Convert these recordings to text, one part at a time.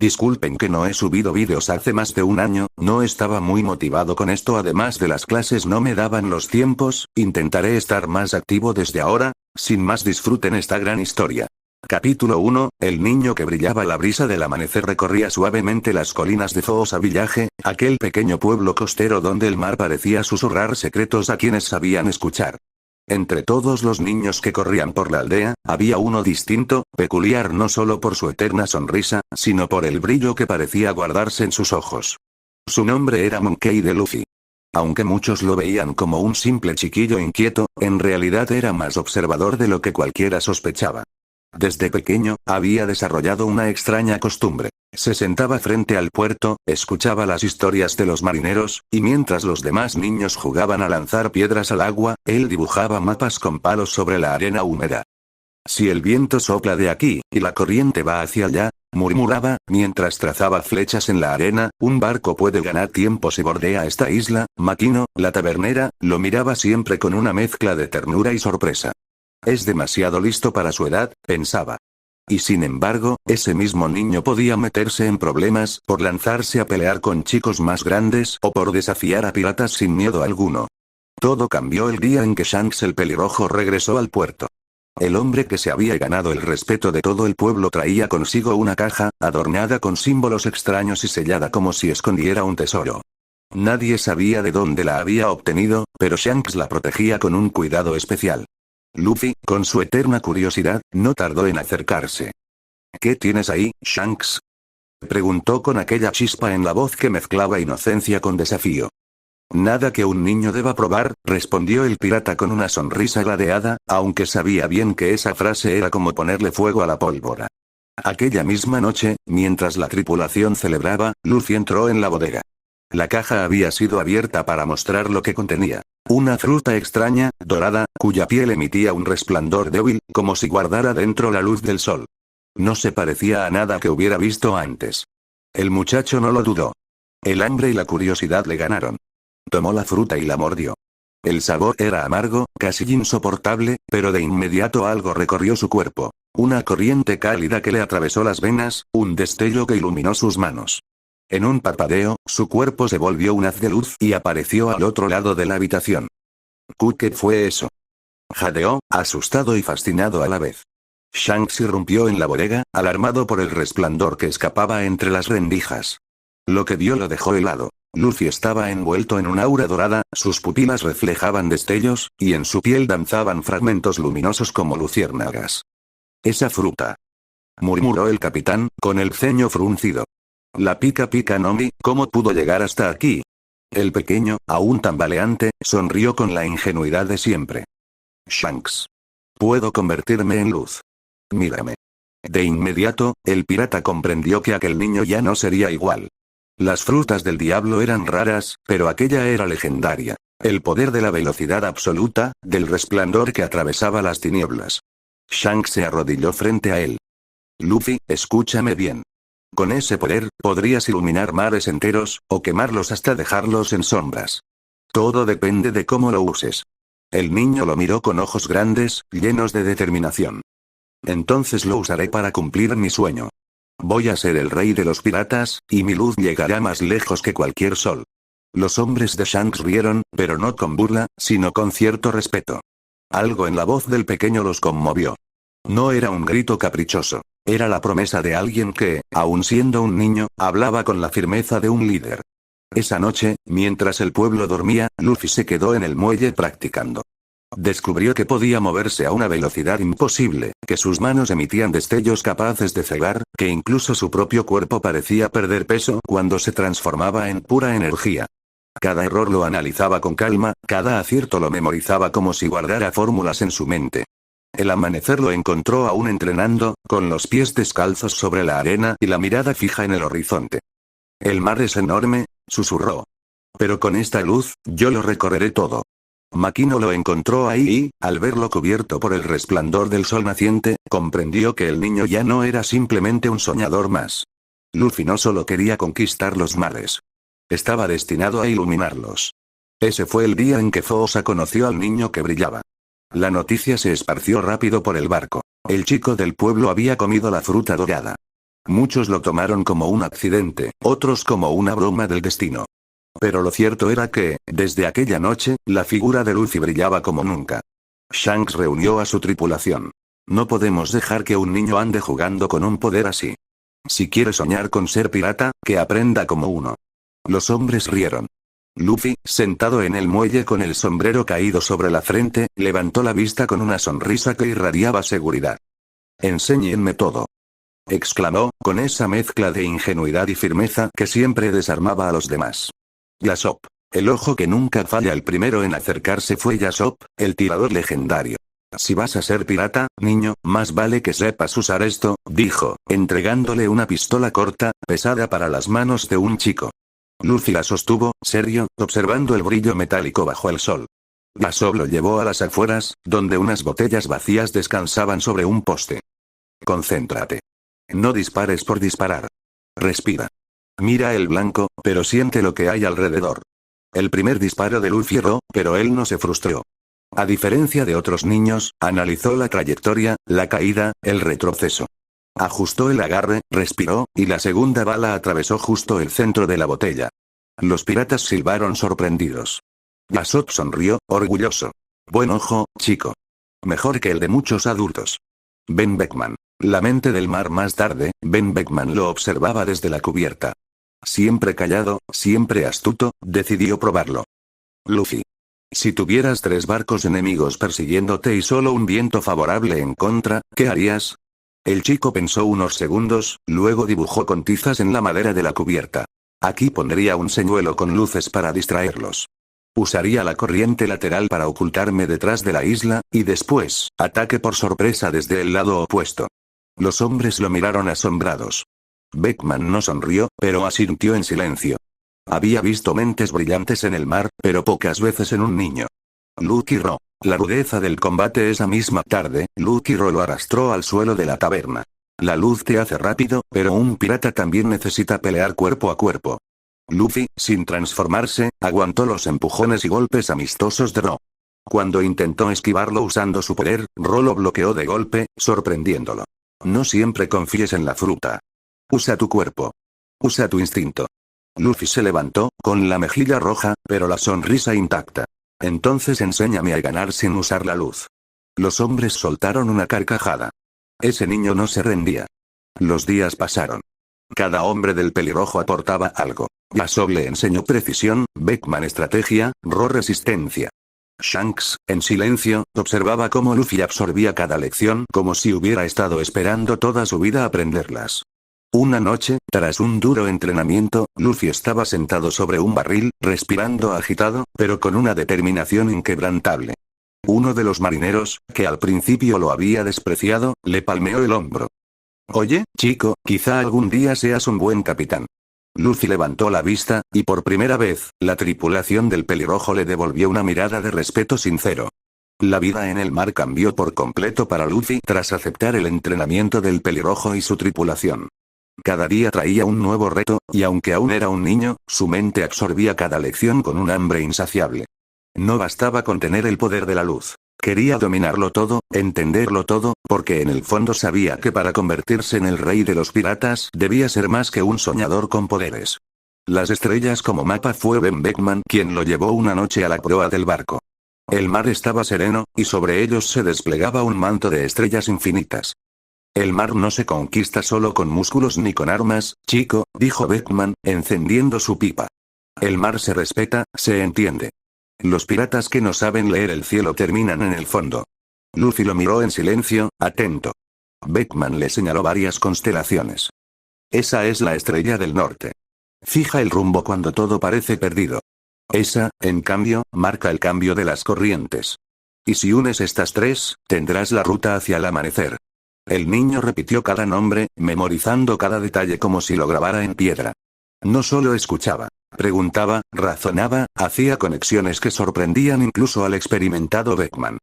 Disculpen que no he subido vídeos hace más de un año, no estaba muy motivado con esto, además de las clases no me daban los tiempos, intentaré estar más activo desde ahora, sin más disfruten esta gran historia. Capítulo 1, el niño que brillaba. La brisa del amanecer recorría suavemente las colinas de Foosa Village, aquel pequeño pueblo costero donde el mar parecía susurrar secretos a quienes sabían escuchar. Entre todos los niños que corrían por la aldea, había uno distinto, peculiar no solo por su eterna sonrisa, sino por el brillo que parecía guardarse en sus ojos. Su nombre era Monkey D. Luffy. Aunque muchos lo veían como un simple chiquillo inquieto, en realidad era más observador de lo que cualquiera sospechaba. Desde pequeño, había desarrollado una extraña costumbre. Se sentaba frente al puerto, escuchaba las historias de los marineros, y mientras los demás niños jugaban a lanzar piedras al agua, él dibujaba mapas con palos sobre la arena húmeda. Si el viento sopla de aquí, y la corriente va hacia allá, murmuraba, mientras trazaba flechas en la arena, un barco puede ganar tiempo si bordea esta isla. Makino, la tabernera, lo miraba siempre con una mezcla de ternura y sorpresa. Es demasiado listo para su edad, pensaba. Y sin embargo, ese mismo niño podía meterse en problemas por lanzarse a pelear con chicos más grandes o por desafiar a piratas sin miedo alguno. Todo cambió el día en que Shanks el pelirrojo regresó al puerto. El hombre que se había ganado el respeto de todo el pueblo traía consigo una caja, adornada con símbolos extraños y sellada como si escondiera un tesoro. Nadie sabía de dónde la había obtenido, pero Shanks la protegía con un cuidado especial. Luffy, con su eterna curiosidad, no tardó en acercarse. ¿Qué tienes ahí, Shanks?, preguntó con aquella chispa en la voz que mezclaba inocencia con desafío. Nada que un niño deba probar, respondió el pirata con una sonrisa gradeada, aunque sabía bien que esa frase era como ponerle fuego a la pólvora. Aquella misma noche, mientras la tripulación celebraba, Luffy entró en la bodega. La caja había sido abierta para mostrar lo que contenía. Una fruta extraña, dorada, cuya piel emitía un resplandor débil, como si guardara dentro la luz del sol. No se parecía a nada que hubiera visto antes. El muchacho no lo dudó. El hambre y la curiosidad le ganaron. Tomó la fruta y la mordió. El sabor era amargo, casi insoportable, pero de inmediato algo recorrió su cuerpo. Una corriente cálida que le atravesó las venas, un destello que iluminó sus manos. En un parpadeo, su cuerpo se volvió un haz de luz y apareció al otro lado de la habitación. ¿Qué fue eso?, jadeó, asustado y fascinado a la vez. Shanks irrumpió en la bodega, alarmado por el resplandor que escapaba entre las rendijas. Lo que vio lo dejó helado. Luffy estaba envuelto en un aura dorada, sus pupilas reflejaban destellos, y en su piel danzaban fragmentos luminosos como luciérnagas. «Esa fruta», murmuró el capitán, con el ceño fruncido. «La Pika Pika no Mi, ¿cómo pudo llegar hasta aquí?». El pequeño, aún tambaleante, sonrió con la ingenuidad de siempre. «Shanks. Puedo convertirme en luz. Mírame». De inmediato, el pirata comprendió que aquel niño ya no sería igual. Las frutas del diablo eran raras, pero aquella era legendaria. El poder de la velocidad absoluta, del resplandor que atravesaba las tinieblas. Shanks se arrodilló frente a él. «Luffy, escúchame bien. Con ese poder, podrías iluminar mares enteros, o quemarlos hasta dejarlos en sombras. Todo depende de cómo lo uses». El niño lo miró con ojos grandes, llenos de determinación. «Entonces lo usaré para cumplir mi sueño. Voy a ser el rey de los piratas, y mi luz llegará más lejos que cualquier sol». Los hombres de Shanks rieron, pero no con burla, sino con cierto respeto. Algo en la voz del pequeño los conmovió. No era un grito caprichoso. Era la promesa de alguien que, aun siendo un niño, hablaba con la firmeza de un líder. Esa noche, mientras el pueblo dormía, Luffy se quedó en el muelle practicando. Descubrió que podía moverse a una velocidad imposible, que sus manos emitían destellos capaces de cegar, que incluso su propio cuerpo parecía perder peso cuando se transformaba en pura energía. Cada error lo analizaba con calma, cada acierto lo memorizaba como si guardara fórmulas en su mente. El amanecer lo encontró aún entrenando, con los pies descalzos sobre la arena y la mirada fija en el horizonte. «El mar es enorme», susurró. «Pero con esta luz, yo lo recorreré todo». Makino lo encontró ahí y, al verlo cubierto por el resplandor del sol naciente, comprendió que el niño ya no era simplemente un soñador más. Luffy no solo quería conquistar los mares. Estaba destinado a iluminarlos. Ese fue el día en que Foosa conoció al niño que brillaba. La noticia se esparció rápido por el barco. El chico del pueblo había comido la fruta dorada. Muchos lo tomaron como un accidente, otros como una broma del destino. Pero lo cierto era que, desde aquella noche, la figura de Luffy brillaba como nunca. Shanks reunió a su tripulación. No podemos dejar que un niño ande jugando con un poder así. Si quiere soñar con ser pirata, que aprenda como uno. Los hombres rieron. Luffy, sentado en el muelle con el sombrero caído sobre la frente, levantó la vista con una sonrisa que irradiaba seguridad. «Enséñenme todo», exclamó, con esa mezcla de ingenuidad y firmeza que siempre desarmaba a los demás. Yasop. El ojo que nunca falla. El primero en acercarse fue Yasop, el tirador legendario. «Si vas a ser pirata, niño, más vale que sepas usar esto», dijo, entregándole una pistola corta, pesada para las manos de un chico. Luffy la sostuvo, serio, observando el brillo metálico bajo el sol. Yasop lo llevó a las afueras, donde unas botellas vacías descansaban sobre un poste. «Concéntrate. No dispares por disparar. Respira. Mira el blanco, pero siente lo que hay alrededor». El primer disparo de Luffy erró, pero él no se frustró. A diferencia de otros niños, analizó la trayectoria, la caída, el retroceso. Ajustó el agarre, respiró, y la segunda bala atravesó justo el centro de la botella. Los piratas silbaron sorprendidos. Yasop sonrió, orgulloso. «Buen ojo, chico. Mejor que el de muchos adultos». Ben Beckman. La mente del mar. Más tarde, Ben Beckman lo observaba desde la cubierta. Siempre callado, siempre astuto, decidió probarlo. «Luffy. Si tuvieras 3 barcos enemigos persiguiéndote y solo un viento favorable en contra, ¿qué harías?». El chico pensó unos segundos, luego dibujó con tizas en la madera de la cubierta. «Aquí pondría un señuelo con luces para distraerlos. Usaría la corriente lateral para ocultarme detrás de la isla, y después, ataque por sorpresa desde el lado opuesto». Los hombres lo miraron asombrados. Beckman no sonrió, pero asintió en silencio. Había visto mentes brillantes en el mar, pero pocas veces en un niño. Lucky Ro. La rudeza del combate. Esa misma tarde, Lucky Ro lo arrastró al suelo de la taberna. La luz te hace rápido, pero un pirata también necesita pelear cuerpo a cuerpo. Luffy, sin transformarse, aguantó los empujones y golpes amistosos de Ro. Cuando intentó esquivarlo usando su poder, Ro lo bloqueó de golpe, sorprendiéndolo. No siempre confíes en la fruta. Usa tu cuerpo. Usa tu instinto. Luffy se levantó, con la mejilla roja, pero la sonrisa intacta. «Entonces enséñame a ganar sin usar la luz». Los hombres soltaron una carcajada. Ese niño no se rendía. Los días pasaron. Cada hombre del pelirrojo aportaba algo. Yasop le enseñó precisión, Beckman estrategia, Ro resistencia. Shanks, en silencio, observaba cómo Luffy absorbía cada lección como si hubiera estado esperando toda su vida aprenderlas. Una noche, tras un duro entrenamiento, Luffy estaba sentado sobre un barril, respirando agitado, pero con una determinación inquebrantable. Uno de los marineros, que al principio lo había despreciado, le palmeó el hombro. «Oye, chico, quizá algún día seas un buen capitán». Luffy levantó la vista, y por primera vez, la tripulación del pelirrojo le devolvió una mirada de respeto sincero. La vida en el mar cambió por completo para Luffy tras aceptar el entrenamiento del pelirrojo y su tripulación. Cada día traía un nuevo reto, y aunque aún era un niño, su mente absorbía cada lección con un hambre insaciable. No bastaba con tener el poder de la luz. Quería dominarlo todo, entenderlo todo, porque en el fondo sabía que para convertirse en el rey de los piratas debía ser más que un soñador con poderes. Las estrellas como mapa. Fue Ben Beckman quien lo llevó una noche a la proa del barco. El mar estaba sereno, y sobre ellos se desplegaba un manto de estrellas infinitas. «El mar no se conquista solo con músculos ni con armas, chico», dijo Beckman, encendiendo su pipa. «El mar se respeta, se entiende. Los piratas que no saben leer el cielo terminan en el fondo». Luffy lo miró en silencio, atento. Beckman le señaló varias constelaciones. «Esa es la estrella del norte. Fija el rumbo cuando todo parece perdido. Esa, en cambio, marca el cambio de las corrientes. Y si unes estas 3, tendrás la ruta hacia el amanecer». El niño repitió cada nombre, memorizando cada detalle como si lo grabara en piedra. No solo escuchaba, preguntaba, razonaba, hacía conexiones que sorprendían incluso al experimentado Beckman.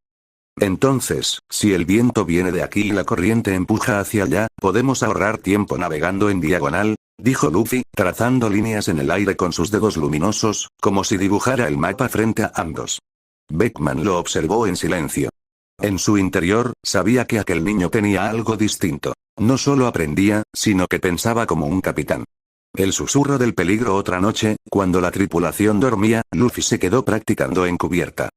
«Entonces, si el viento viene de aquí y la corriente empuja hacia allá, podemos ahorrar tiempo navegando en diagonal», dijo Luffy, trazando líneas en el aire con sus dedos luminosos, como si dibujara el mapa frente a ambos. Beckman lo observó en silencio. En su interior, sabía que aquel niño tenía algo distinto. No solo aprendía, sino que pensaba como un capitán. El susurro del peligro otra noche, cuando la tripulación dormía, Luffy se quedó practicando en cubierta.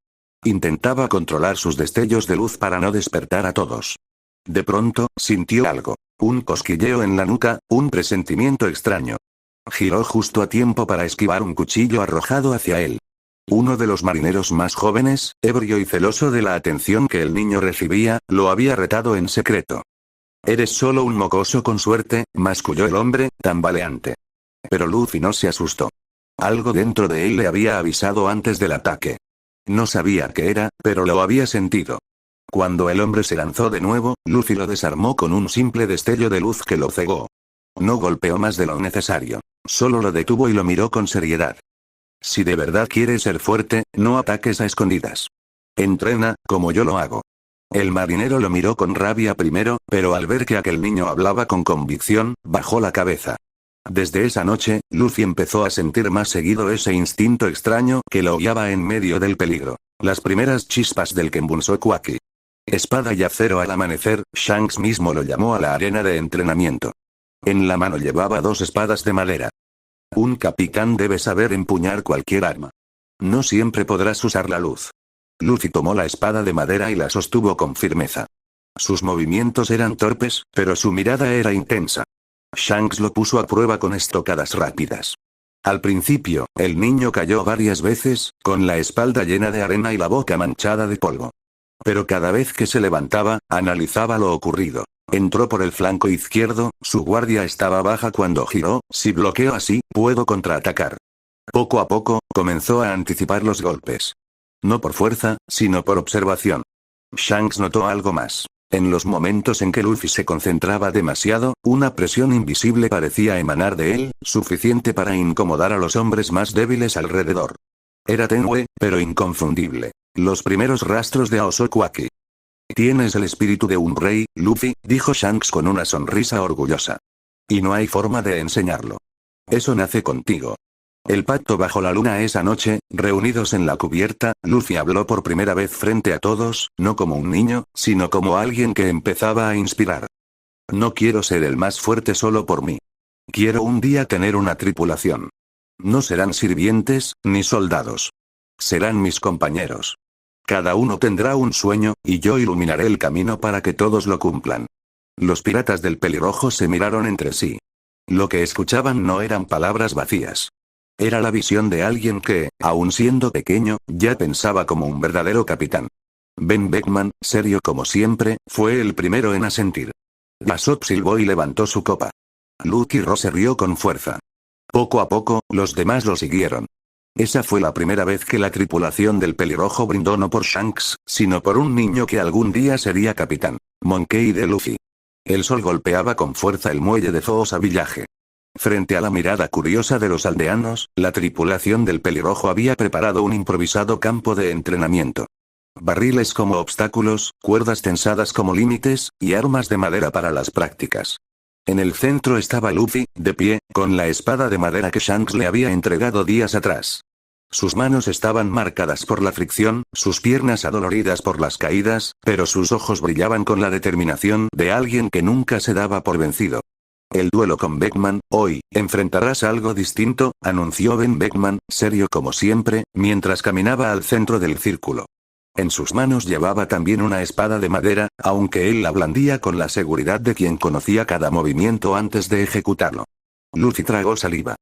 Intentaba controlar sus destellos de luz para no despertar a todos. De pronto, sintió algo. Un cosquilleo en la nuca, un presentimiento extraño. Giró justo a tiempo para esquivar un cuchillo arrojado hacia él. Uno de los marineros más jóvenes, ebrio y celoso de la atención que el niño recibía, lo había retado en secreto. «Eres solo un mocoso con suerte», masculló el hombre, tambaleante. Pero Luffy no se asustó. Algo dentro de él le había avisado antes del ataque. No sabía qué era, pero lo había sentido. Cuando el hombre se lanzó de nuevo, Luffy lo desarmó con un simple destello de luz que lo cegó. No golpeó más de lo necesario. Solo lo detuvo y lo miró con seriedad. «Si de verdad quieres ser fuerte, no ataques a escondidas. Entrena, como yo lo hago». El marinero lo miró con rabia primero, pero al ver que aquel niño hablaba con convicción, bajó la cabeza. Desde esa noche, Luffy empezó a sentir más seguido ese instinto extraño que lo guiaba en medio del peligro. Las primeras chispas del Kenbunsoku-Aki. Espada y acero al amanecer, Shanks mismo lo llamó a la arena de entrenamiento. En la mano llevaba 2 espadas de madera. Un capitán debe saber empuñar cualquier arma. No siempre podrás usar la luz. Luffy tomó la espada de madera y la sostuvo con firmeza. Sus movimientos eran torpes, pero su mirada era intensa. Shanks lo puso a prueba con estocadas rápidas. Al principio, el niño cayó varias veces, con la espalda llena de arena y la boca manchada de polvo. Pero cada vez que se levantaba, analizaba lo ocurrido. Entró por el flanco izquierdo, su guardia estaba baja cuando giró, si bloqueo así, puedo contraatacar. Poco a poco, comenzó a anticipar los golpes. No por fuerza, sino por observación. Shanks notó algo más. En los momentos en que Luffy se concentraba demasiado, una presión invisible parecía emanar de él, suficiente para incomodar a los hombres más débiles alrededor. Era tenue, pero inconfundible. Los primeros rastros de Aosoku-Aki. «Tienes el espíritu de un rey, Luffy», dijo Shanks con una sonrisa orgullosa. «Y no hay forma de enseñarlo. Eso nace contigo». El pacto bajo la luna esa noche, reunidos en la cubierta, Luffy habló por primera vez frente a todos, no como un niño, sino como alguien que empezaba a inspirar. «No quiero ser el más fuerte solo por mí. Quiero un día tener una tripulación. No serán sirvientes, ni soldados. Serán mis compañeros. Cada uno tendrá un sueño, y yo iluminaré el camino para que todos lo cumplan». Los piratas del pelirrojo se miraron entre sí. Lo que escuchaban no eran palabras vacías. Era la visión de alguien que, aun siendo pequeño, ya pensaba como un verdadero capitán. Ben Beckman, serio como siempre, fue el primero en asentir. Usopp silbó y levantó su copa. Luffy se rió con fuerza. Poco a poco, los demás lo siguieron. Esa fue la primera vez que la tripulación del pelirrojo brindó no por Shanks, sino por un niño que algún día sería capitán. Monkey de Luffy. El sol golpeaba con fuerza el muelle de Zoos Village. Frente a la mirada curiosa de los aldeanos, la tripulación del pelirrojo había preparado un improvisado campo de entrenamiento. Barriles como obstáculos, cuerdas tensadas como límites, y armas de madera para las prácticas. En el centro estaba Luffy, de pie, con la espada de madera que Shanks le había entregado días atrás. Sus manos estaban marcadas por la fricción, sus piernas adoloridas por las caídas, pero sus ojos brillaban con la determinación de alguien que nunca se daba por vencido. «El duelo con Beckman, hoy, enfrentarás algo distinto», anunció Ben Beckman, serio como siempre, mientras caminaba al centro del círculo. En sus manos llevaba también una espada de madera, aunque él la blandía con la seguridad de quien conocía cada movimiento antes de ejecutarlo. Luffy tragó saliva.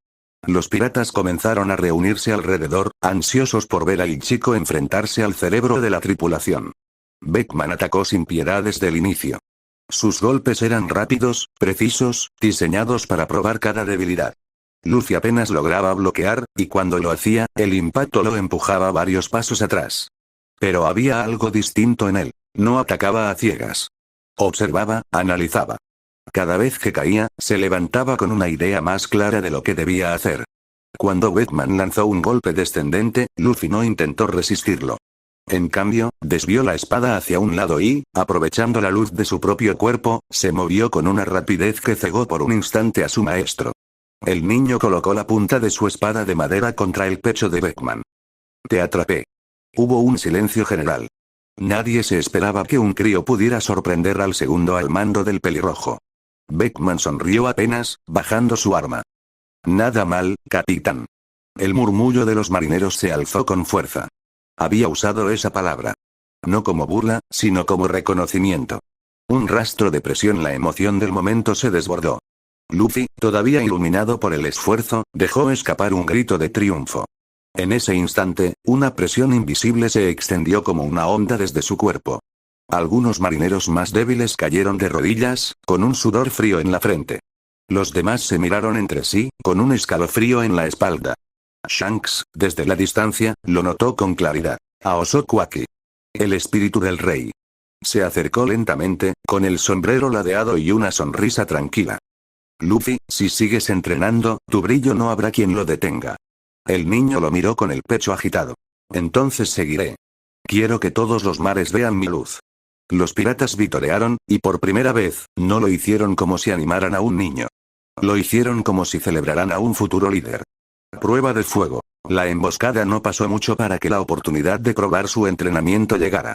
Los piratas comenzaron a reunirse alrededor, ansiosos por ver a Ichiko enfrentarse al cerebro de la tripulación. Beckman atacó sin piedad desde el inicio. Sus golpes eran rápidos, precisos, diseñados para probar cada debilidad. Luffy apenas lograba bloquear, y cuando lo hacía, el impacto lo empujaba varios pasos atrás. Pero había algo distinto en él. No atacaba a ciegas. Observaba, analizaba. Cada vez que caía, se levantaba con una idea más clara de lo que debía hacer. Cuando Beckman lanzó un golpe descendente, Luffy no intentó resistirlo. En cambio, desvió la espada hacia un lado y, aprovechando la luz de su propio cuerpo, se movió con una rapidez que cegó por un instante a su maestro. El niño colocó la punta de su espada de madera contra el pecho de Beckman. «Te atrapé». Hubo un silencio general. Nadie se esperaba que un crío pudiera sorprender al segundo al mando del pelirrojo. Beckman sonrió apenas, bajando su arma. Nada mal, capitán. El murmullo de los marineros se alzó con fuerza. Había usado esa palabra. No como burla, sino como reconocimiento. Un rastro de presión, la emoción del momento se desbordó. Luffy, todavía iluminado por el esfuerzo, dejó escapar un grito de triunfo. En ese instante, una presión invisible se extendió como una onda desde su cuerpo. Algunos marineros más débiles cayeron de rodillas, con un sudor frío en la frente. Los demás se miraron entre sí, con un escalofrío en la espalda. Shanks, desde la distancia, lo notó con claridad. Aosoku Aki. El espíritu del rey. Se acercó lentamente, con el sombrero ladeado y una sonrisa tranquila. Luffy, si sigues entrenando, tu brillo no habrá quien lo detenga. El niño lo miró con el pecho agitado. Entonces seguiré. Quiero que todos los mares vean mi luz. Los piratas vitorearon, y por primera vez, no lo hicieron como si animaran a un niño. Lo hicieron como si celebraran a un futuro líder. Prueba de fuego. La emboscada no pasó mucho para que la oportunidad de probar su entrenamiento llegara.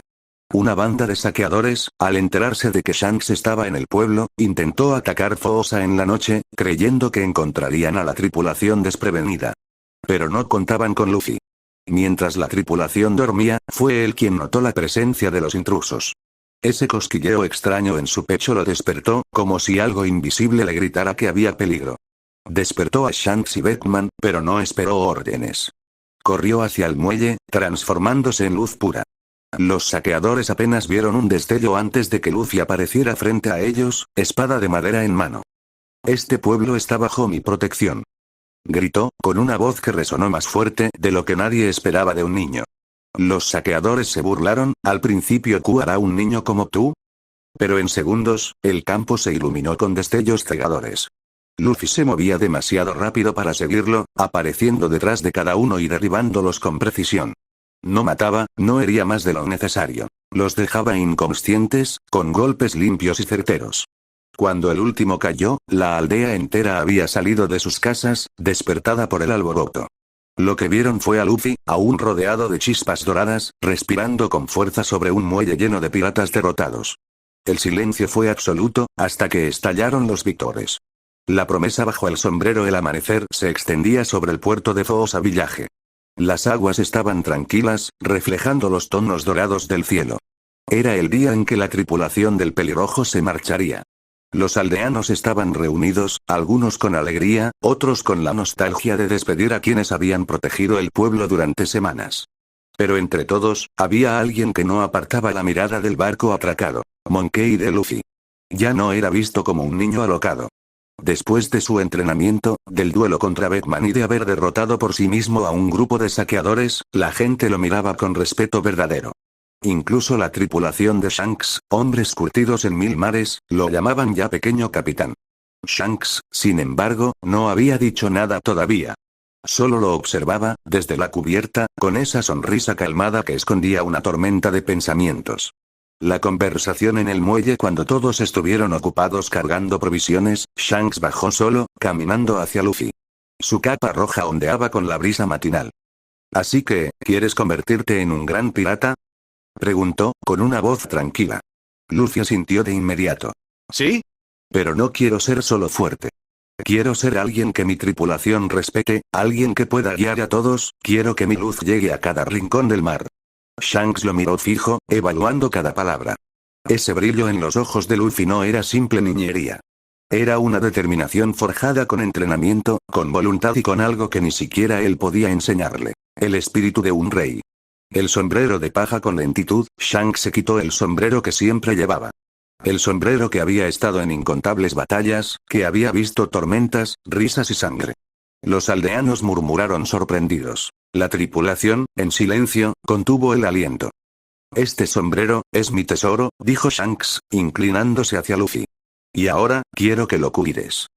Una banda de saqueadores, al enterarse de que Shanks estaba en el pueblo, intentó atacar Fosa en la noche, creyendo que encontrarían a la tripulación desprevenida. Pero no contaban con Luffy. Mientras la tripulación dormía, fue él quien notó la presencia de los intrusos. Ese cosquilleo extraño en su pecho lo despertó, como si algo invisible le gritara que había peligro. Despertó a Shanks y Beckman, pero no esperó órdenes. Corrió hacia el muelle, transformándose en luz pura. Los saqueadores apenas vieron un destello antes de que Luffy apareciera frente a ellos, espada de madera en mano. Este pueblo está bajo mi protección. Gritó, con una voz que resonó más fuerte de lo que nadie esperaba de un niño. Los saqueadores se burlaron, al principio ¿Q hará un niño como tú? Pero en segundos, el campo se iluminó con destellos cegadores. Luffy se movía demasiado rápido para seguirlo, apareciendo detrás de cada uno y derribándolos con precisión. No mataba, no hería más de lo necesario. Los dejaba inconscientes, con golpes limpios y certeros. Cuando el último cayó, la aldea entera había salido de sus casas, despertada por el alboroto. Lo que vieron fue a Luffy, aún rodeado de chispas doradas, respirando con fuerza sobre un muelle lleno de piratas derrotados. El silencio fue absoluto, hasta que estallaron los victores. La promesa bajo el sombrero. El amanecer se extendía sobre el puerto de Fosa Village. Las aguas estaban tranquilas, reflejando los tonos dorados del cielo. Era el día en que la tripulación del pelirrojo se marcharía. Los aldeanos estaban reunidos, algunos con alegría, otros con la nostalgia de despedir a quienes habían protegido el pueblo durante semanas. Pero entre todos, había alguien que no apartaba la mirada del barco atracado. Monkey D. Luffy. Ya no era visto como un niño alocado. Después de su entrenamiento, del duelo contra Beckman y de haber derrotado por sí mismo a un grupo de saqueadores, la gente lo miraba con respeto verdadero. Incluso la tripulación de Shanks, hombres curtidos en 1000 mares, lo llamaban ya pequeño capitán. Shanks, sin embargo, no había dicho nada todavía. Solo lo observaba, desde la cubierta, con esa sonrisa calmada que escondía una tormenta de pensamientos. La conversación en el muelle. Cuando todos estuvieron ocupados cargando provisiones, Shanks bajó solo, caminando hacia Luffy. Su capa roja ondeaba con la brisa matinal. «¿Así que, quieres convertirte en un gran pirata?», preguntó, con una voz tranquila. Luffy asintió de inmediato. «¿Sí? Pero no quiero ser solo fuerte. Quiero ser alguien que mi tripulación respete, alguien que pueda guiar a todos, quiero que mi luz llegue a cada rincón del mar». Shanks lo miró fijo, evaluando cada palabra. Ese brillo en los ojos de Luffy no era simple niñería. Era una determinación forjada con entrenamiento, con voluntad y con algo que ni siquiera él podía enseñarle. El espíritu de un rey. El sombrero de paja. Con lentitud, Shanks se quitó el sombrero que siempre llevaba. El sombrero que había estado en incontables batallas, que había visto tormentas, risas y sangre. Los aldeanos murmuraron sorprendidos. La tripulación, en silencio, contuvo el aliento. «Este sombrero, es mi tesoro», dijo Shanks, inclinándose hacia Luffy. «Y ahora, quiero que lo cuides».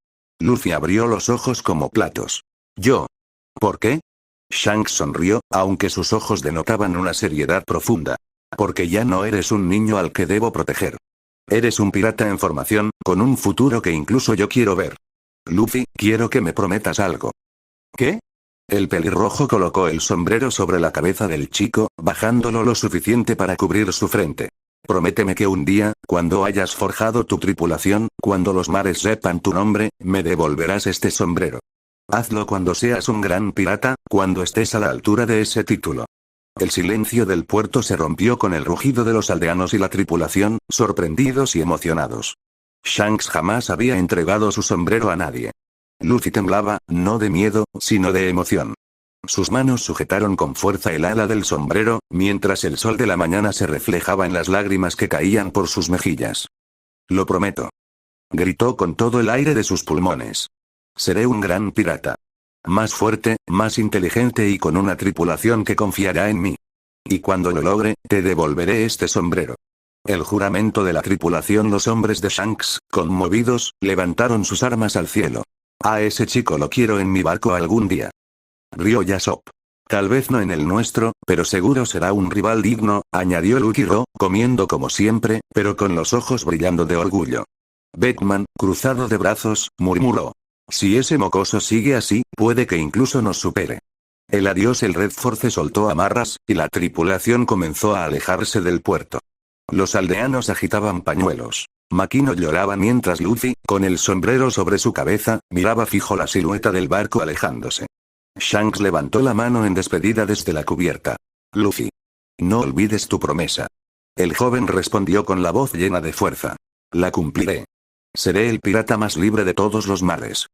Luffy abrió los ojos como platos. «¿Yo? ¿Por qué?». Shanks sonrió, aunque sus ojos denotaban una seriedad profunda. «Porque ya no eres un niño al que debo proteger. Eres un pirata en formación, con un futuro que incluso yo quiero ver. Luffy, quiero que me prometas algo». «¿Qué?». El pelirrojo colocó el sombrero sobre la cabeza del chico, bajándolo lo suficiente para cubrir su frente. Prométeme que un día, cuando hayas forjado tu tripulación, cuando los mares sepan tu nombre, me devolverás este sombrero. Hazlo cuando seas un gran pirata, cuando estés a la altura de ese título. El silencio del puerto se rompió con el rugido de los aldeanos y la tripulación, sorprendidos y emocionados. Shanks jamás había entregado su sombrero a nadie. Luffy temblaba, no de miedo, sino de emoción. Sus manos sujetaron con fuerza el ala del sombrero, mientras el sol de la mañana se reflejaba en las lágrimas que caían por sus mejillas. Lo prometo. Gritó con todo el aire de sus pulmones. Seré un gran pirata. Más fuerte, más inteligente y con una tripulación que confiará en mí. Y cuando lo logre, te devolveré este sombrero. El juramento de la tripulación. Los hombres de Shanks, conmovidos, levantaron sus armas al cielo. A ese chico lo quiero en mi barco algún día. Rió Yasop. Tal vez no en el nuestro, pero seguro será un rival digno, añadió Lucky-Ro, comiendo como siempre, pero con los ojos brillando de orgullo. Beckman, cruzado de brazos, murmuró. Si ese mocoso sigue así, puede que incluso nos supere. El adiós. El Red Force soltó amarras, y la tripulación comenzó a alejarse del puerto. Los aldeanos agitaban pañuelos. Makino lloraba mientras Luffy, con el sombrero sobre su cabeza, miraba fijo la silueta del barco alejándose. Shanks levantó la mano en despedida desde la cubierta. Luffy. No olvides tu promesa. El joven respondió con la voz llena de fuerza. La cumpliré. Seré el pirata más libre de todos los mares.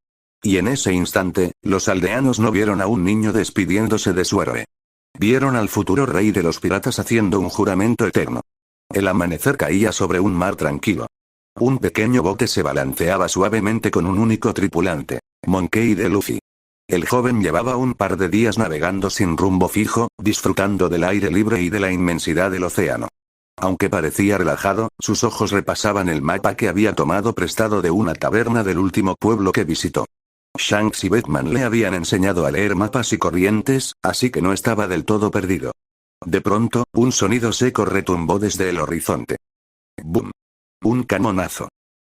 Y en ese instante, los aldeanos no vieron a un niño despidiéndose de su héroe. Vieron al futuro rey de los piratas haciendo un juramento eterno. El amanecer caía sobre un mar tranquilo. Un pequeño bote se balanceaba suavemente con un único tripulante, Monkey D. Luffy. El joven llevaba un par de días navegando sin rumbo fijo, disfrutando del aire libre y de la inmensidad del océano. Aunque parecía relajado, sus ojos repasaban el mapa que había tomado prestado de una taberna del último pueblo que visitó. Shanks y Beckman le habían enseñado a leer mapas y corrientes, así que no estaba del todo perdido. De pronto, un sonido seco retumbó desde el horizonte. ¡Bum! Un cañonazo.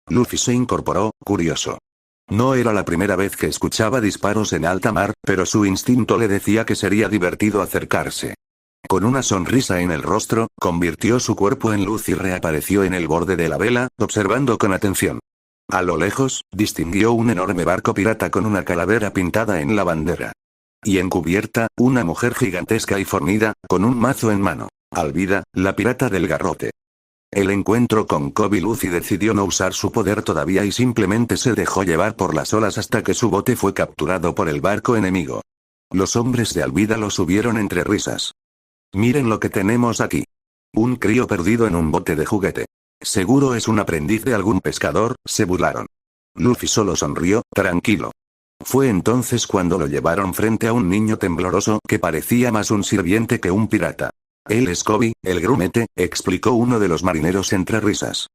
Luffy se incorporó, curioso. No era la primera vez que escuchaba disparos en alta mar, pero su instinto le decía que sería divertido acercarse. Con una sonrisa en el rostro, convirtió su cuerpo en luz y reapareció en el borde de la vela, observando con atención. A lo lejos, distinguió un enorme barco pirata con una calavera pintada en la bandera. Y en cubierta, una mujer gigantesca y fornida, con un mazo en mano. Alvida, la pirata del garrote. El encuentro con Kobe. Luffy decidió no usar su poder todavía y simplemente se dejó llevar por las olas hasta que su bote fue capturado por el barco enemigo. Los hombres de Alvida lo subieron entre risas. Miren lo que tenemos aquí. Un crío perdido en un bote de juguete. Seguro es un aprendiz de algún pescador, se burlaron. Luffy solo sonrió, tranquilo. Fue entonces cuando lo llevaron frente a un niño tembloroso que parecía más un sirviente que un pirata. Él es Kobe, el grumete, explicó uno de los marineros entre risas.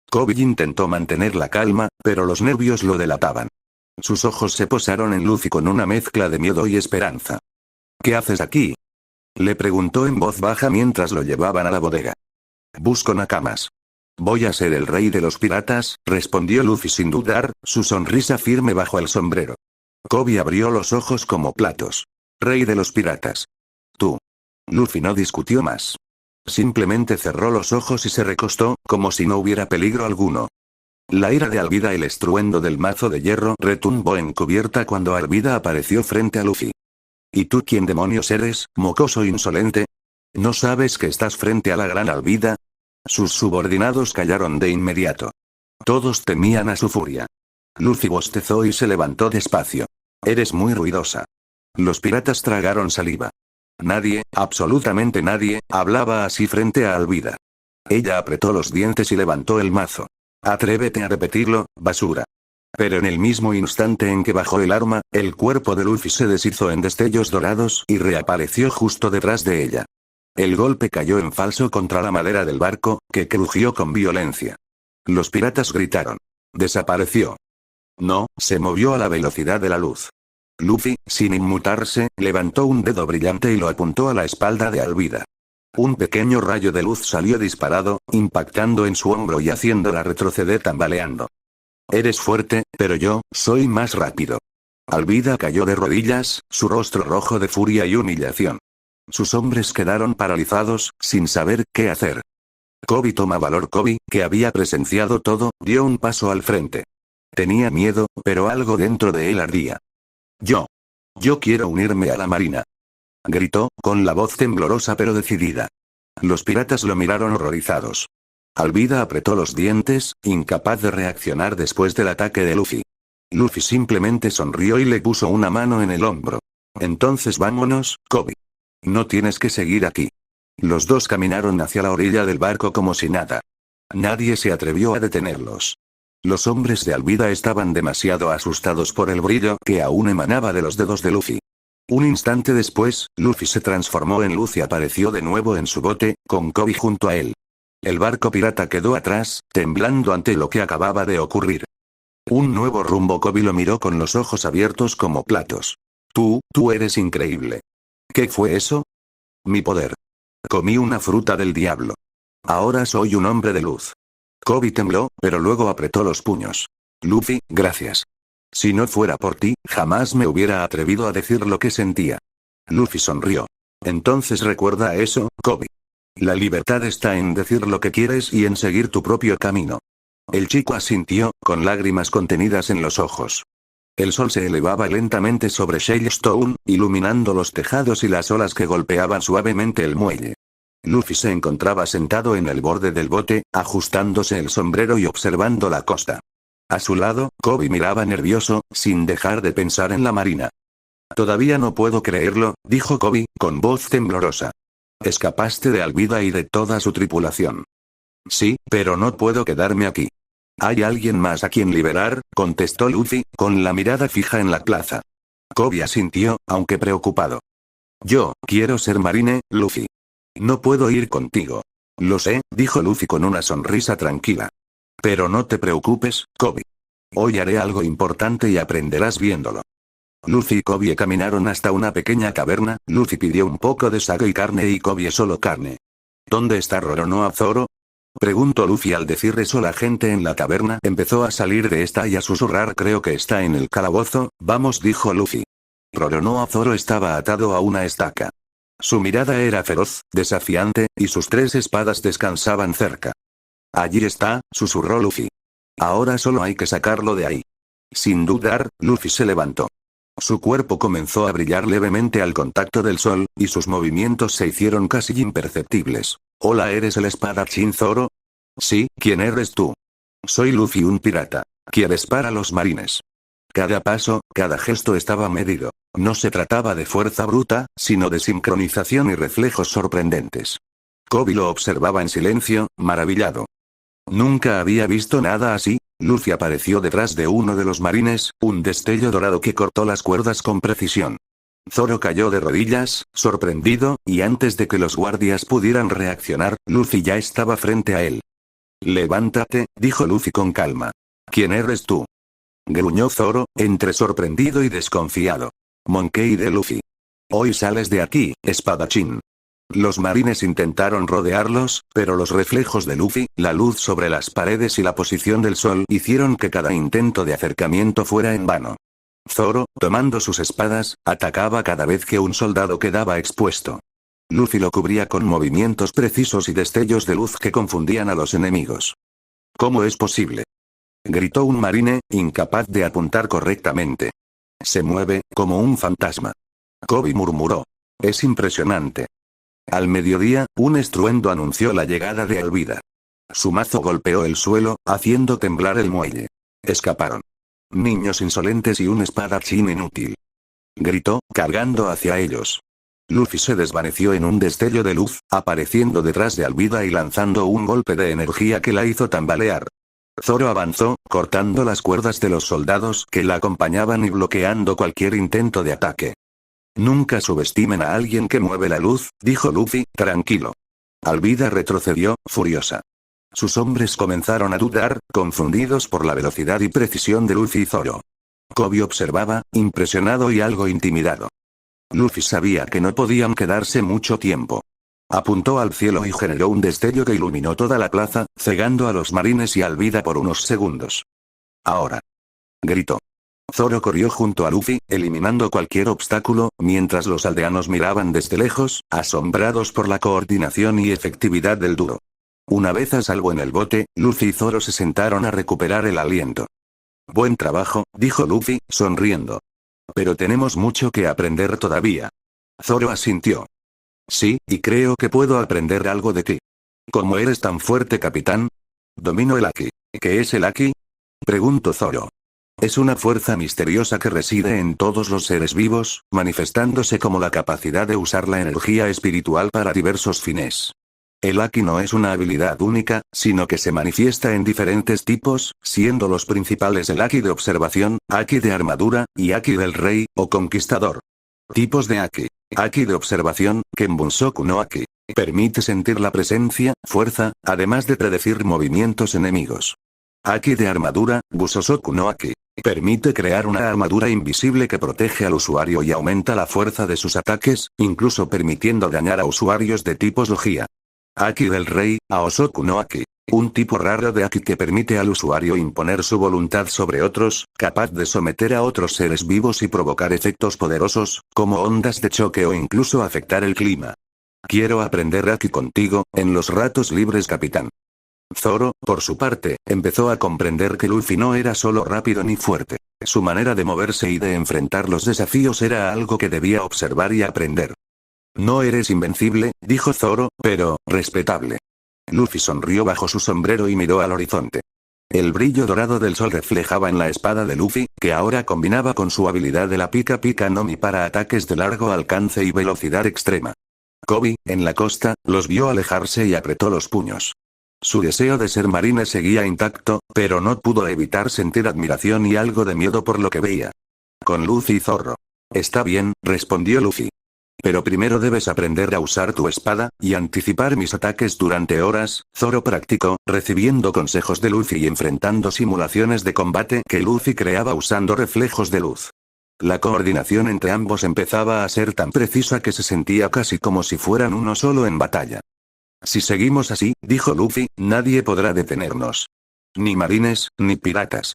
Kobe intentó mantener la calma, pero los nervios lo delataban. Sus ojos se posaron en Luffy con una mezcla de miedo y esperanza. ¿Qué haces aquí?, le preguntó en voz baja mientras lo llevaban a la bodega. Busco nakamas. Voy a ser el rey de los piratas, respondió Luffy sin dudar, su sonrisa firme bajo el sombrero. Kobe abrió los ojos como platos. Rey de los piratas. Tú. Luffy no discutió más. Simplemente cerró los ojos y se recostó, como si no hubiera peligro alguno. La ira de Alvida. El estruendo del mazo de hierro retumbó en cubierta cuando Alvida apareció frente a Luffy. ¿Y tú quién demonios eres, mocoso insolente? ¿No sabes que estás frente a la gran Alvida? Sus subordinados callaron de inmediato. Todos temían a su furia. Luffy bostezó y se levantó despacio. Eres muy ruidosa. Los piratas tragaron saliva. Nadie, absolutamente nadie, hablaba así frente a Alvida. Ella apretó los dientes y levantó el mazo. Atrévete a repetirlo, basura. Pero en el mismo instante en que bajó el arma, el cuerpo de Luffy se deshizo en destellos dorados y reapareció justo detrás de ella. El golpe cayó en falso contra la madera del barco, que crujió con violencia. Los piratas gritaron. Desapareció. No, se movió a la velocidad de la luz. Luffy, sin inmutarse, levantó un dedo brillante y lo apuntó a la espalda de Alvida. Un pequeño rayo de luz salió disparado, impactando en su hombro y haciéndola retroceder tambaleando. Eres fuerte, pero yo, soy más rápido. Alvida cayó de rodillas, su rostro rojo de furia y humillación. Sus hombres quedaron paralizados, sin saber qué hacer. Kobe toma valor. Kobe, que había presenciado todo, dio un paso al frente. Tenía miedo, pero algo dentro de él ardía. Yo quiero unirme a la marina. Gritó, con la voz temblorosa pero decidida. Los piratas lo miraron horrorizados. Alvida apretó los dientes, incapaz de reaccionar después del ataque de Luffy. Luffy simplemente sonrió y le puso una mano en el hombro. Entonces vámonos, Kobe. No tienes que seguir aquí. Los dos caminaron hacia la orilla del barco como si nada. Nadie se atrevió a detenerlos. Los hombres de Alvida estaban demasiado asustados por el brillo que aún emanaba de los dedos de Luffy. Un instante después, Luffy se transformó en luz y apareció de nuevo en su bote, con Kobe junto a él. El barco pirata quedó atrás, temblando ante lo que acababa de ocurrir. Un nuevo rumbo. Kobe lo miró con los ojos abiertos como platos. Tú eres increíble. ¿Qué fue eso? Mi poder. Comí una fruta del diablo. Ahora soy un hombre de luz. Kobe tembló, pero luego apretó los puños. Luffy, gracias. Si no fuera por ti, jamás me hubiera atrevido a decir lo que sentía. Luffy sonrió. Entonces recuerda eso, Kobe. La libertad está en decir lo que quieres y en seguir tu propio camino. El chico asintió, con lágrimas contenidas en los ojos. El sol se elevaba lentamente sobre Shellstone, iluminando los tejados y las olas que golpeaban suavemente el muelle. Luffy se encontraba sentado en el borde del bote, ajustándose el sombrero y observando la costa. A su lado, Kobe miraba nervioso, sin dejar de pensar en la marina. Todavía no puedo creerlo, dijo Kobe, con voz temblorosa. Escapaste de Alvida y de toda su tripulación. Sí, pero no puedo quedarme aquí. ¿Hay alguien más a quien liberar?, contestó Luffy, con la mirada fija en la plaza. Kobe asintió, aunque preocupado. Yo quiero ser marine, Luffy. No puedo ir contigo. Lo sé, dijo Luffy con una sonrisa tranquila. Pero no te preocupes, Kobe. Hoy haré algo importante y aprenderás viéndolo. Luffy y Kobe caminaron hasta una pequeña caverna. Luffy pidió un poco de sake y carne y Kobe solo carne. ¿Dónde está Roronoa Zoro?, preguntó Luffy. Al decir eso, la gente en la taberna empezó a salir de esta y a susurrar. Creo que está en el calabozo, vamos, dijo Luffy. Roronoa Zoro estaba atado a una estaca. Su mirada era feroz, desafiante, y sus 3 espadas descansaban cerca. Allí está, susurró Luffy. Ahora solo hay que sacarlo de ahí. Sin dudar, Luffy se levantó. Su cuerpo comenzó a brillar levemente al contacto del sol, y sus movimientos se hicieron casi imperceptibles. Hola, ¿eres el espadachín Zoro? Sí, ¿quién eres tú? Soy Luffy, un pirata. ¿Quieres para los marines? Cada paso, cada gesto estaba medido. No se trataba de fuerza bruta, sino de sincronización y reflejos sorprendentes. Kobe lo observaba en silencio, maravillado. Nunca había visto nada así. Luffy apareció detrás de uno de los marines, un destello dorado que cortó las cuerdas con precisión. Zoro cayó de rodillas, sorprendido, y antes de que los guardias pudieran reaccionar, Luffy ya estaba frente a él. Levántate, dijo Luffy con calma. ¿Quién eres tú? Gruñó Zoro, entre sorprendido y desconfiado. Monkey de Luffy. Hoy sales de aquí, espadachín. Los marines intentaron rodearlos, pero los reflejos de Luffy, la luz sobre las paredes y la posición del sol hicieron que cada intento de acercamiento fuera en vano. Zoro, tomando sus espadas, atacaba cada vez que un soldado quedaba expuesto. Luffy lo cubría con movimientos precisos y destellos de luz que confundían a los enemigos. ¿Cómo es posible?, gritó un marine, incapaz de apuntar correctamente. Se mueve, como un fantasma. Kobe murmuró. Es impresionante. Al mediodía, un estruendo anunció la llegada de Alvida. Su mazo golpeó el suelo, haciendo temblar el muelle. Escaparon. Niños insolentes y un espadachín inútil. Gritó, cargando hacia ellos. Luffy se desvaneció en un destello de luz, apareciendo detrás de Alvida y lanzando un golpe de energía que la hizo tambalear. Zoro avanzó, cortando las cuerdas de los soldados que la acompañaban y bloqueando cualquier intento de ataque. Nunca subestimen a alguien que mueve la luz, dijo Luffy, tranquilo. Alvida retrocedió, furiosa. Sus hombres comenzaron a dudar, confundidos por la velocidad y precisión de Luffy y Zoro. Kobe observaba, impresionado y algo intimidado. Luffy sabía que no podían quedarse mucho tiempo. Apuntó al cielo y generó un destello que iluminó toda la plaza, cegando a los marines y a Alvida por unos segundos. Ahora. Gritó. Zoro corrió junto a Luffy, eliminando cualquier obstáculo, mientras los aldeanos miraban desde lejos, asombrados por la coordinación y efectividad del dúo. Una vez a salvo en el bote, Luffy y Zoro se sentaron a recuperar el aliento. Buen trabajo, dijo Luffy, sonriendo. Pero tenemos mucho que aprender todavía. Zoro asintió. Sí, y creo que puedo aprender algo de ti. ¿Cómo eres tan fuerte, capitán? Domino el Haki. ¿Qué es el Haki? Preguntó Zoro. Es una fuerza misteriosa que reside en todos los seres vivos, manifestándose como la capacidad de usar la energía espiritual para diversos fines. El Haki no es una habilidad única, sino que se manifiesta en diferentes tipos, siendo los principales el Haki de observación, Haki de armadura, y Haki del rey, o conquistador. Tipos de Haki. Haki de observación, Kenbunsoku no Haki. Permite sentir la presencia, fuerza, además de predecir movimientos enemigos. Haki de armadura, Busosoku no Haki. Permite crear una armadura invisible que protege al usuario y aumenta la fuerza de sus ataques, incluso permitiendo dañar a usuarios de tipos Logia. Haki del rey, Aosoku no Haki. Un tipo raro de Haki que permite al usuario imponer su voluntad sobre otros, capaz de someter a otros seres vivos y provocar efectos poderosos, como ondas de choque o incluso afectar el clima. Quiero aprender Haki contigo, en los ratos libres, capitán. Zoro, por su parte, empezó a comprender que Luffy no era solo rápido ni fuerte. Su manera de moverse y de enfrentar los desafíos era algo que debía observar y aprender. No eres invencible, dijo Zoro, pero, respetable. Luffy sonrió bajo su sombrero y miró al horizonte. El brillo dorado del sol reflejaba en la espada de Luffy, que ahora combinaba con su habilidad de la Pika Pika no Mi para ataques de largo alcance y velocidad extrema. Kobe, en la costa, los vio alejarse y apretó los puños. Su deseo de ser marine seguía intacto, pero no pudo evitar sentir admiración y algo de miedo por lo que veía. Con Luffy y Zoro. Está bien, respondió Luffy. Pero primero debes aprender a usar tu espada, y anticipar mis ataques durante horas. Zoro practicó, recibiendo consejos de Luffy y enfrentando simulaciones de combate que Luffy creaba usando reflejos de luz. La coordinación entre ambos empezaba a ser tan precisa que se sentía casi como si fueran uno solo en batalla. Si seguimos así, dijo Luffy, nadie podrá detenernos. Ni marines, ni piratas.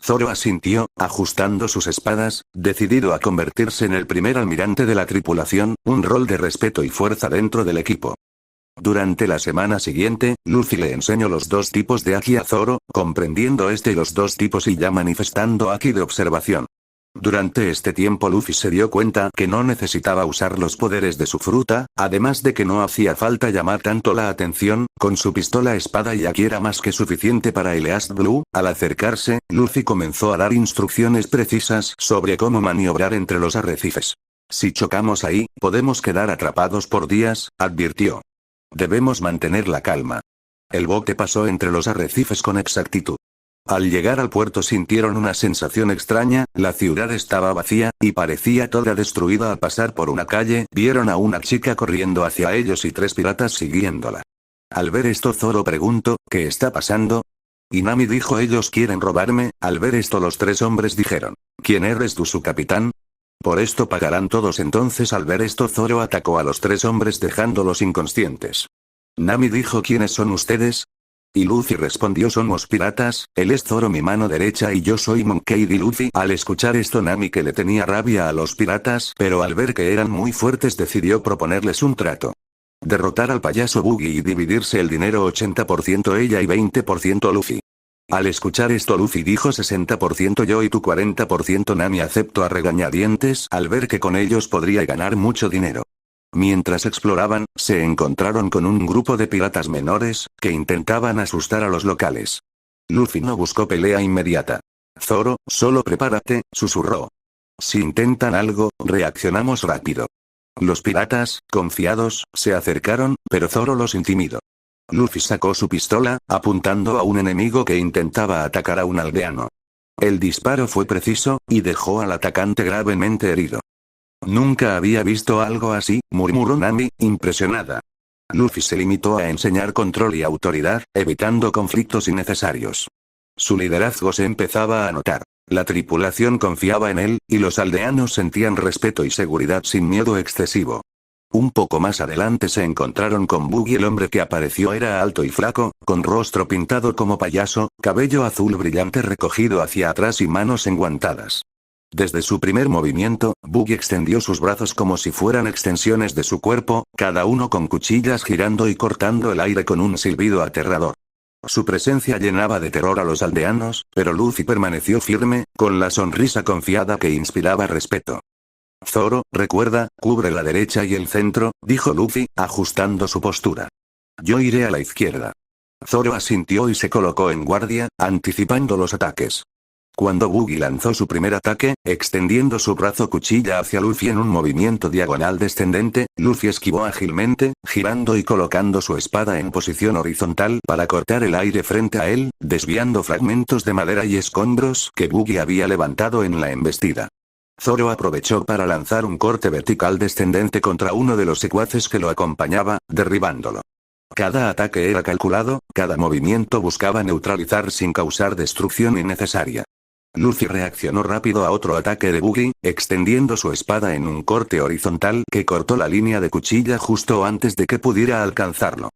Zoro asintió, ajustando sus espadas, decidido a convertirse en el primer almirante de la tripulación, un rol de respeto y fuerza dentro del equipo. Durante la semana siguiente, Luffy le enseñó los dos tipos de Haki a Zoro, comprendiendo y los dos tipos y ya manifestando Haki de observación. Durante este tiempo Luffy se dio cuenta que no necesitaba usar los poderes de su fruta, además de que no hacía falta llamar tanto la atención, con su pistola espada y Haki era más que suficiente para el East Blue. Al acercarse, Luffy comenzó a dar instrucciones precisas sobre cómo maniobrar entre los arrecifes. Si chocamos ahí, podemos quedar atrapados por días, advirtió. Debemos mantener la calma. El bote pasó entre los arrecifes con exactitud. Al llegar al puerto sintieron una sensación extraña, la ciudad estaba vacía, y parecía toda destruida. Al pasar por una calle, vieron a una chica corriendo hacia ellos y 3 piratas siguiéndola. Al ver esto Zoro preguntó, ¿qué está pasando? Y Nami dijo, ellos quieren robarme. Al ver esto los 3 hombres dijeron, ¿quién eres tú, su capitán? Por esto pagarán todos. Entonces al ver esto Zoro atacó a los 3 hombres dejándolos inconscientes. Nami dijo, ¿quiénes son ustedes? Y Luffy respondió, somos piratas, él es Zoro mi mano derecha y yo soy Monkey D. Luffy. Al escuchar esto Nami, que le tenía rabia a los piratas, pero al ver que eran muy fuertes decidió proponerles un trato. Derrotar al payaso Buggy y dividirse el dinero 80% ella y 20% Luffy. Al escuchar esto Luffy dijo 60% yo y tú 40%. Nami aceptó a regañadientes al ver que con ellos podría ganar mucho dinero. Mientras exploraban, se encontraron con un grupo de piratas menores, que intentaban asustar a los locales. Luffy no buscó pelea inmediata. Zoro, solo prepárate, susurró. Si intentan algo, reaccionamos rápido. Los piratas, confiados, se acercaron, pero Zoro los intimidó. Luffy sacó su pistola, apuntando a un enemigo que intentaba atacar a un aldeano. El disparo fue preciso, y dejó al atacante gravemente herido. Nunca había visto algo así, murmuró Nami, impresionada. Luffy se limitó a enseñar control y autoridad, evitando conflictos innecesarios. Su liderazgo se empezaba a notar. La tripulación confiaba en él, y los aldeanos sentían respeto y seguridad sin miedo excesivo. Un poco más adelante se encontraron con Buggy. El hombre que apareció era alto y flaco, con rostro pintado como payaso, cabello azul brillante recogido hacia atrás y manos enguantadas. Desde su primer movimiento, Buggy extendió sus brazos como si fueran extensiones de su cuerpo, cada uno con cuchillas girando y cortando el aire con un silbido aterrador. Su presencia llenaba de terror a los aldeanos, pero Luffy permaneció firme, con la sonrisa confiada que inspiraba respeto. Zoro, recuerda, cubre la derecha y el centro, dijo Luffy, ajustando su postura. Yo iré a la izquierda. Zoro asintió y se colocó en guardia, anticipando los ataques. Cuando Buggy lanzó su primer ataque, extendiendo su brazo cuchilla hacia Luffy en un movimiento diagonal descendente, Luffy esquivó ágilmente, girando y colocando su espada en posición horizontal para cortar el aire frente a él, desviando fragmentos de madera y escombros que Buggy había levantado en la embestida. Zoro aprovechó para lanzar un corte vertical descendente contra uno de los secuaces que lo acompañaba, derribándolo. Cada ataque era calculado, cada movimiento buscaba neutralizar sin causar destrucción innecesaria. Luffy reaccionó rápido a otro ataque de Buggy, extendiendo su espada en un corte horizontal que cortó la línea de cuchilla justo antes de que pudiera alcanzarlo.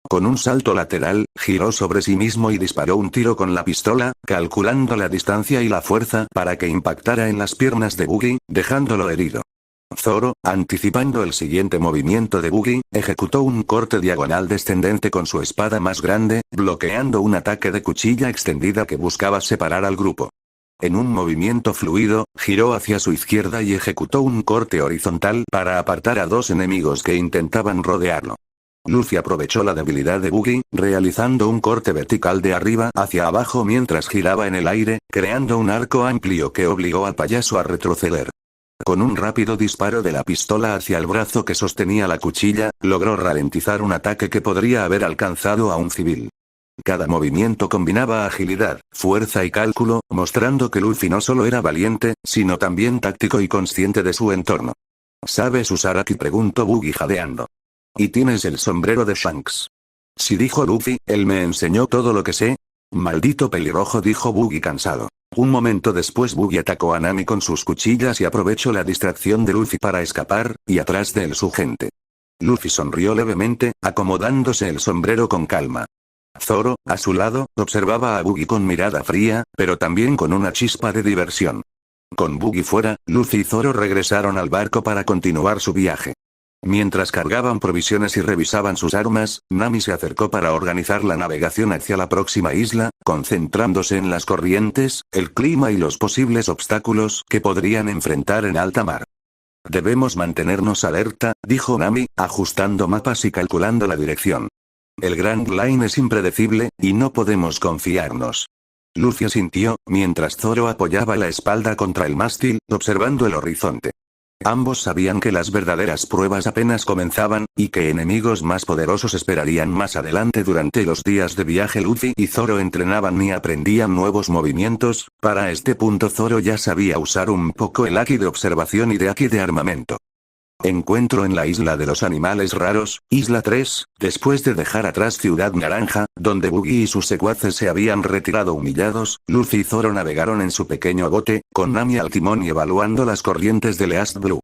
Con un salto lateral, giró sobre sí mismo y disparó un tiro con la pistola, calculando la distancia y la fuerza para que impactara en las piernas de Buggy, dejándolo herido. Zoro, anticipando el siguiente movimiento de Buggy, ejecutó un corte diagonal descendente con su espada más grande, bloqueando un ataque de cuchilla extendida que buscaba separar al grupo. En un movimiento fluido, giró hacia su izquierda y ejecutó un corte horizontal para apartar a dos enemigos que intentaban rodearlo. Luffy aprovechó la debilidad de Buggy, realizando un corte vertical de arriba hacia abajo mientras giraba en el aire, creando un arco amplio que obligó al payaso a retroceder. Con un rápido disparo de la pistola hacia el brazo que sostenía la cuchilla, logró ralentizar un ataque que podría haber alcanzado a un civil. Cada movimiento combinaba agilidad, fuerza y cálculo, mostrando que Luffy no solo era valiente, sino también táctico y consciente de su entorno. ¿Sabes usar Haki?, preguntó Buggy jadeando. ¿Y tienes el sombrero de Shanks? Sí, dijo Luffy, él me enseñó todo lo que sé. Maldito pelirrojo, dijo Buggy cansado. Un momento después Buggy atacó a Nami con sus cuchillas y aprovechó la distracción de Luffy para escapar, y atrás de él su gente. Luffy sonrió levemente, acomodándose el sombrero con calma. Zoro, a su lado, observaba a Buggy con mirada fría, pero también con una chispa de diversión. Con Buggy fuera, Luffy y Zoro regresaron al barco para continuar su viaje. Mientras cargaban provisiones y revisaban sus armas, Nami se acercó para organizar la navegación hacia la próxima isla, concentrándose en las corrientes, el clima y los posibles obstáculos que podrían enfrentar en alta mar. Debemos mantenernos alerta, dijo Nami, ajustando mapas y calculando la dirección. El Grand Line es impredecible, y no podemos confiarnos. Luffy asintió, mientras Zoro apoyaba la espalda contra el mástil, observando el horizonte. Ambos sabían que las verdaderas pruebas apenas comenzaban, y que enemigos más poderosos esperarían más adelante durante los días de viaje. Luffy y Zoro entrenaban y aprendían nuevos movimientos, para este punto Zoro ya sabía usar un poco el Haki de observación y de Haki de armamento. Encuentro en la isla de los animales raros, Isla 3, después de dejar atrás Ciudad Naranja, donde Buggy y sus secuaces se habían retirado humillados, Luffy y Zoro navegaron en su pequeño bote, con Nami al timón y evaluando las corrientes del East Blue.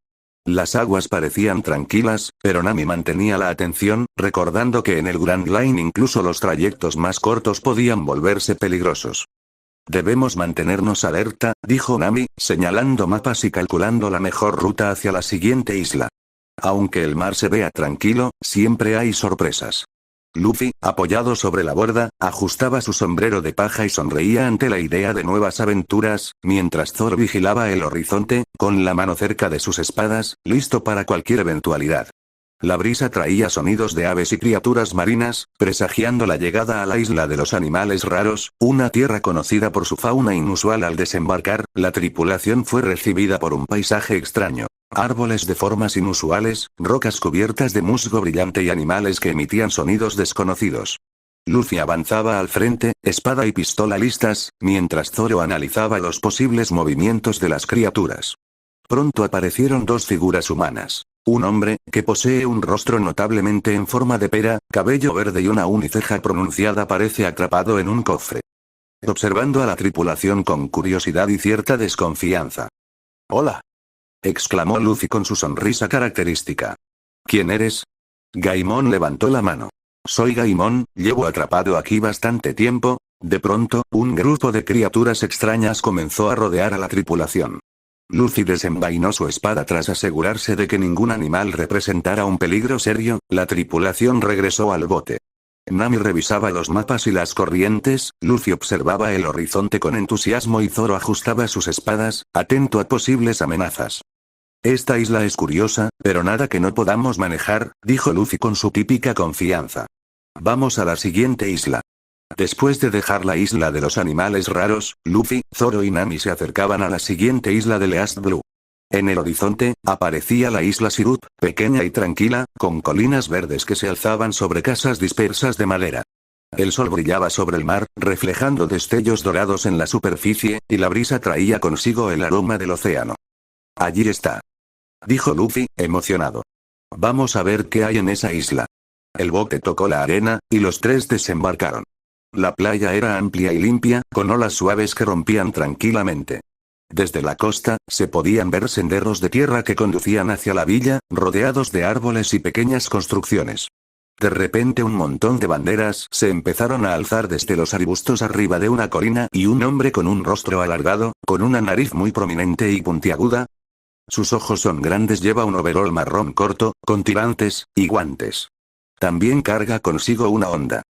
Las aguas parecían tranquilas, pero Nami mantenía la atención, recordando que en el Grand Line incluso los trayectos más cortos podían volverse peligrosos. Debemos mantenernos alerta, dijo Nami, señalando mapas y calculando la mejor ruta hacia la siguiente isla. Aunque el mar se vea tranquilo, siempre hay sorpresas. Luffy, apoyado sobre la borda, ajustaba su sombrero de paja y sonreía ante la idea de nuevas aventuras, mientras Zoro vigilaba el horizonte, con la mano cerca de sus espadas, listo para cualquier eventualidad. La brisa traía sonidos de aves y criaturas marinas, presagiando la llegada a la isla de los animales raros, una tierra conocida por su fauna inusual. Al desembarcar, la tripulación fue recibida por un paisaje extraño. Árboles de formas inusuales, rocas cubiertas de musgo brillante y animales que emitían sonidos desconocidos. Luffy avanzaba al frente, espada y pistola listas, mientras Zoro analizaba los posibles movimientos de las criaturas. Pronto aparecieron dos figuras humanas. Un hombre, que posee un rostro notablemente en forma de pera, cabello verde y una uniceja pronunciada, parece atrapado en un cofre. Observando a la tripulación con curiosidad y cierta desconfianza. «Hola», exclamó Luffy con su sonrisa característica. «¿Quién eres?» Gaimon levantó la mano. «Soy Gaimon, llevo atrapado aquí bastante tiempo». De pronto, un grupo de criaturas extrañas comenzó a rodear a la tripulación. Luffy desenvainó su espada tras asegurarse de que ningún animal representara un peligro serio. La tripulación regresó al bote. Nami revisaba los mapas y las corrientes, Luffy observaba el horizonte con entusiasmo y Zoro ajustaba sus espadas, atento a posibles amenazas. Esta isla es curiosa, pero nada que no podamos manejar, dijo Luffy con su típica confianza. Vamos a la siguiente isla. Después de dejar la isla de los animales raros, Luffy, Zoro y Nami se acercaban a la siguiente isla de East Blue. En el horizonte, aparecía la isla Sirup, pequeña y tranquila, con colinas verdes que se alzaban sobre casas dispersas de madera. El sol brillaba sobre el mar, reflejando destellos dorados en la superficie, y la brisa traía consigo el aroma del océano. Allí está, dijo Luffy, emocionado. Vamos a ver qué hay en esa isla. El bote tocó la arena, y los tres desembarcaron. La playa era amplia y limpia, con olas suaves que rompían tranquilamente. Desde la costa, se podían ver senderos de tierra que conducían hacia la villa, rodeados de árboles y pequeñas construcciones. De repente un montón de banderas se empezaron a alzar desde los arbustos arriba de una colina y un hombre con un rostro alargado, con una nariz muy prominente y puntiaguda. Sus ojos son grandes, lleva un overol marrón corto, con tirantes, y guantes. También carga consigo una honda.